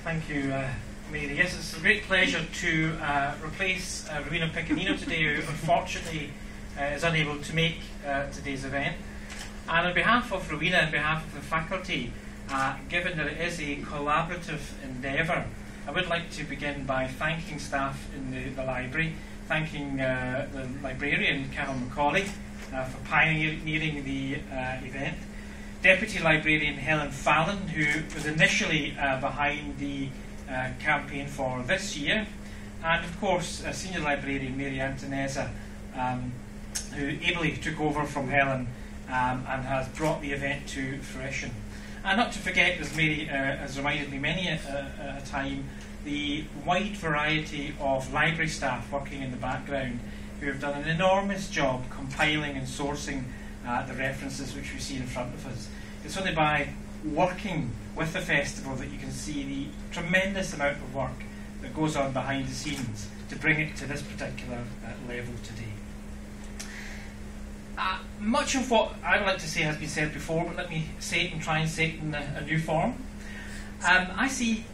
Thank you, Mary. Yes, it's a great pleasure to replace Rowena Piccinino today, who unfortunately is unable to make today's event. And on behalf of Rowena and on behalf of the faculty, given that it is a collaborative endeavour, I would like to begin by thanking staff in the library, thanking the librarian, Carol Macaulay, for pioneering the event, Deputy Librarian Helen Fallon, who was initially behind the campaign for this year, and of course Senior Librarian Mary Antonezza, who ably took over from Helen and has brought the event to fruition. And not to forget, as Mary has reminded me many a time, the wide variety of library staff working in the background who have done an enormous job compiling and sourcing the references which we see in front of us. It's only by working with the festival that you can see the tremendous amount of work that goes on behind the scenes to bring it to this particular level today. Much of what I would like to say has been said before, but let me say it and try and say it in a new form. I see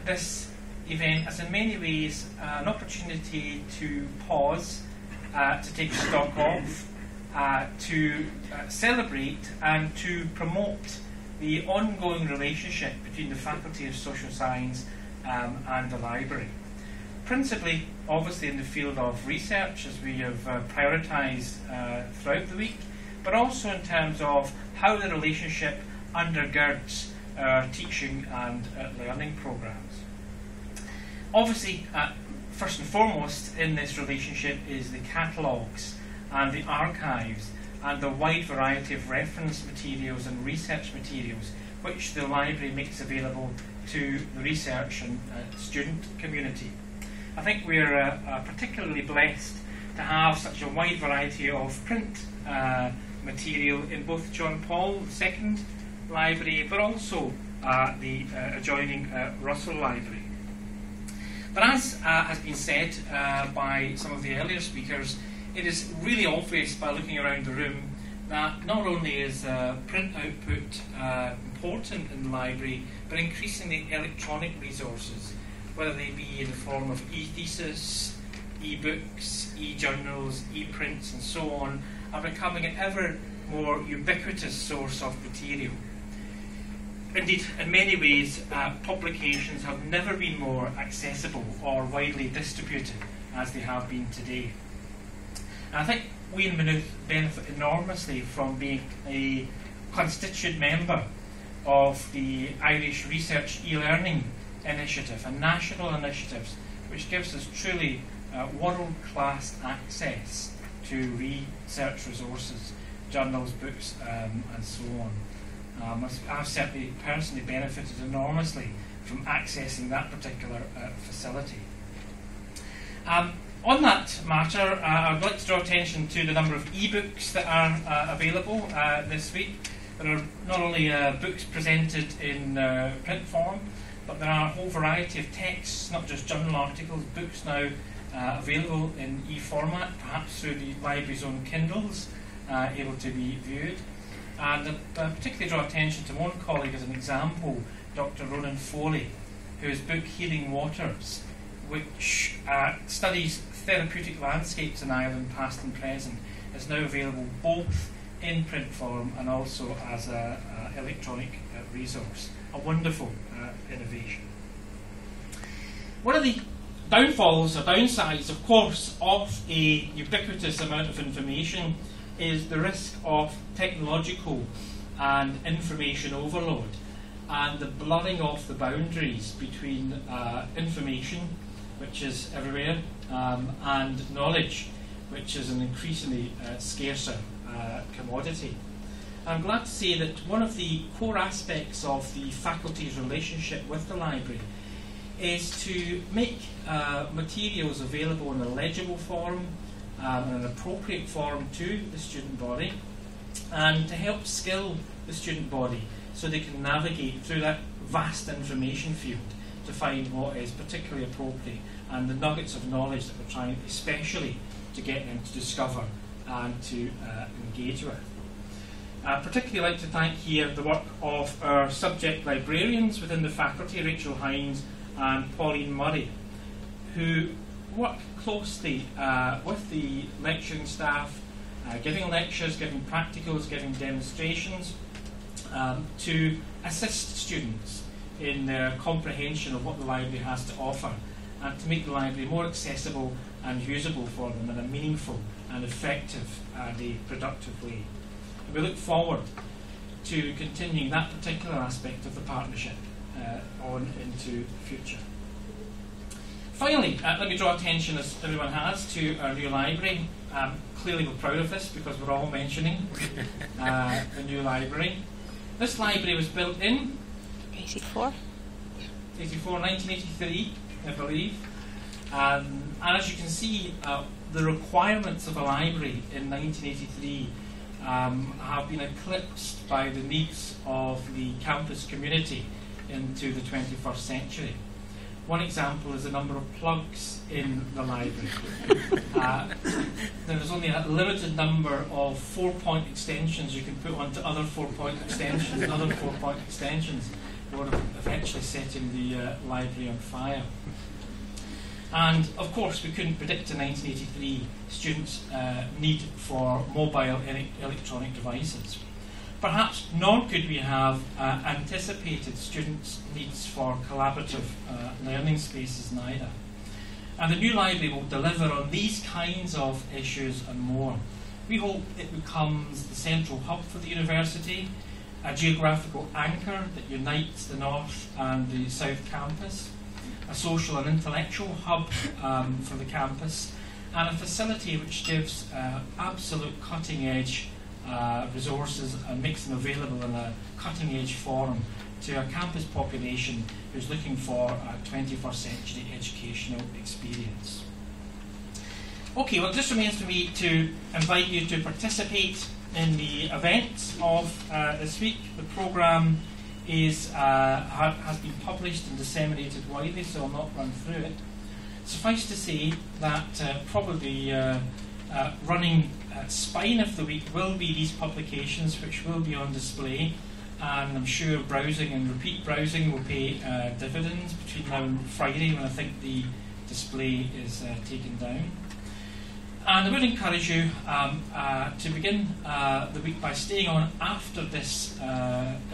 this event as in many ways an opportunity to pause, to take stock of, to celebrate and to promote the ongoing relationship between the Faculty of Social Science and the library. Principally, obviously, in the field of research, as we have prioritised throughout the week, but also in terms of how the relationship undergirds our teaching and learning programmes. Obviously, first and foremost in this relationship is the catalogues and the archives and the wide variety of reference materials and research materials which the library makes available to the research and student community. I think we're particularly blessed to have such a wide variety of print material in both John Paul II Library, but also the adjoining Russell Library. But as has been said by some of the earlier speakers, it is really obvious by looking around the room that not only is print output important in the library, but increasingly electronic resources, whether they be in the form of e-thesis, e-books, e-journals, e-prints and so on, are becoming an ever more ubiquitous source of material. Indeed, in many ways, publications have never been more accessible or widely distributed as they have been today. And I think we in Maynooth benefit enormously from being a constituent member of the Irish Research e-learning initiative and national initiatives, which gives us truly world-class access to research resources, journals, books and so on. I've certainly personally benefited enormously from accessing that particular facility. On that matter, I'd like to draw attention to the number of e-books that are available this week. There are not only books presented in print form, but there are a whole variety of texts, not just journal articles, books now available in e-format, perhaps through the library's own Kindles, able to be viewed. And particularly draw attention to one colleague as an example, Dr. Ronan Foley, whose book Healing Waters, which studies therapeutic landscapes in Ireland, past and present, is now available both in print form and also as an electronic resource. A wonderful innovation. One of the downfalls or downsides, of course, of a ubiquitous amount of information is the risk of technological and information overload and the blurring of the boundaries between information, which is everywhere, and knowledge, which is an increasingly scarcer commodity. I'm glad to say that one of the core aspects of the faculty's relationship with the library is to make materials available in a legible form, and an appropriate form to the student body, and to help skill the student body so they can navigate through that vast information field to find what is particularly appropriate and the nuggets of knowledge that we're trying especially to get them to discover and to engage with. I'd particularly like to thank here the work of our subject librarians within the faculty, Rachel Hines and Pauline Murray, who work closely with the lecturing staff, giving lectures, giving practicals, giving demonstrations, to assist students in their comprehension of what the library has to offer, and to make the library more accessible and usable for them in a meaningful and effective and a productive way. And we look forward to continuing that particular aspect of the partnership on into the future. Finally, let me draw attention, as everyone has, to our new library. Clearly we're proud of this because we're all mentioning the new library. This library was built in 1983, I believe. And as you can see, the requirements of a library in 1983 have been eclipsed by the needs of the campus community into the 21st century. One example is the number of plugs in the library. There is only a limited number of 4-point extensions you can put onto other 4-point extensions, other 4-point extensions, or eventually setting the library on fire. And of course, we couldn't predict in 1983 students' need for mobile electronic devices. Perhaps nor could we have anticipated students' needs for collaborative learning spaces neither. And the new library will deliver on these kinds of issues and more. We hope it becomes the central hub for the university, a geographical anchor that unites the north and the south campus, a social and intellectual hub for the campus, and a facility which gives absolute cutting-edge resources and makes them available in a cutting-edge form to a campus population who's looking for a 21st century educational experience. Okay, well, it just remains for me to invite you to participate in the events of this week. The programme has been published and disseminated widely, so I'll not run through it. Suffice to say that probably running spine of the week will be these publications, which will be on display, and I'm sure browsing and repeat browsing will pay dividends between now and Friday, when I think the display is taken down. And I would encourage you to begin the week by staying on after this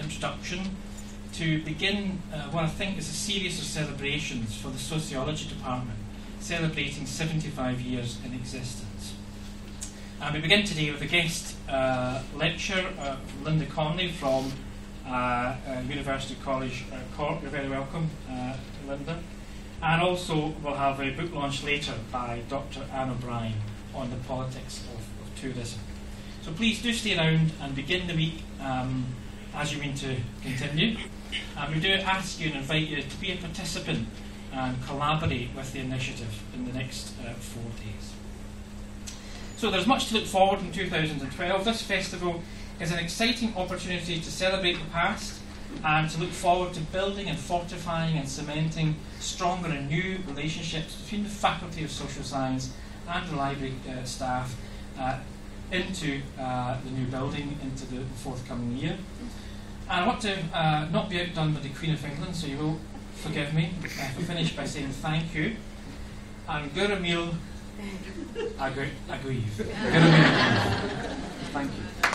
introduction to begin what I think is a series of celebrations for the Sociology Department, celebrating 75 years in existence. And we begin today with a guest lecture from Linda Conley from University College Cork. You're very welcome, Linda. And also we'll have a book launch later by Dr. Anne O'Brien on the politics of tourism. So please do stay around and begin the week as you mean to continue. And we do ask you and invite you to be a participant and collaborate with the initiative in the next 4 days. So there's much to look forward in 2012. This festival is an exciting opportunity to celebrate the past and to look forward to building and fortifying and cementing stronger and new relationships between the Faculty of Social Science and the library staff into the new building, into the forthcoming year. And I want to not be outdone by the Queen of England, so you will forgive me if I finish by saying thank you. And Guramil Agui. Thank you.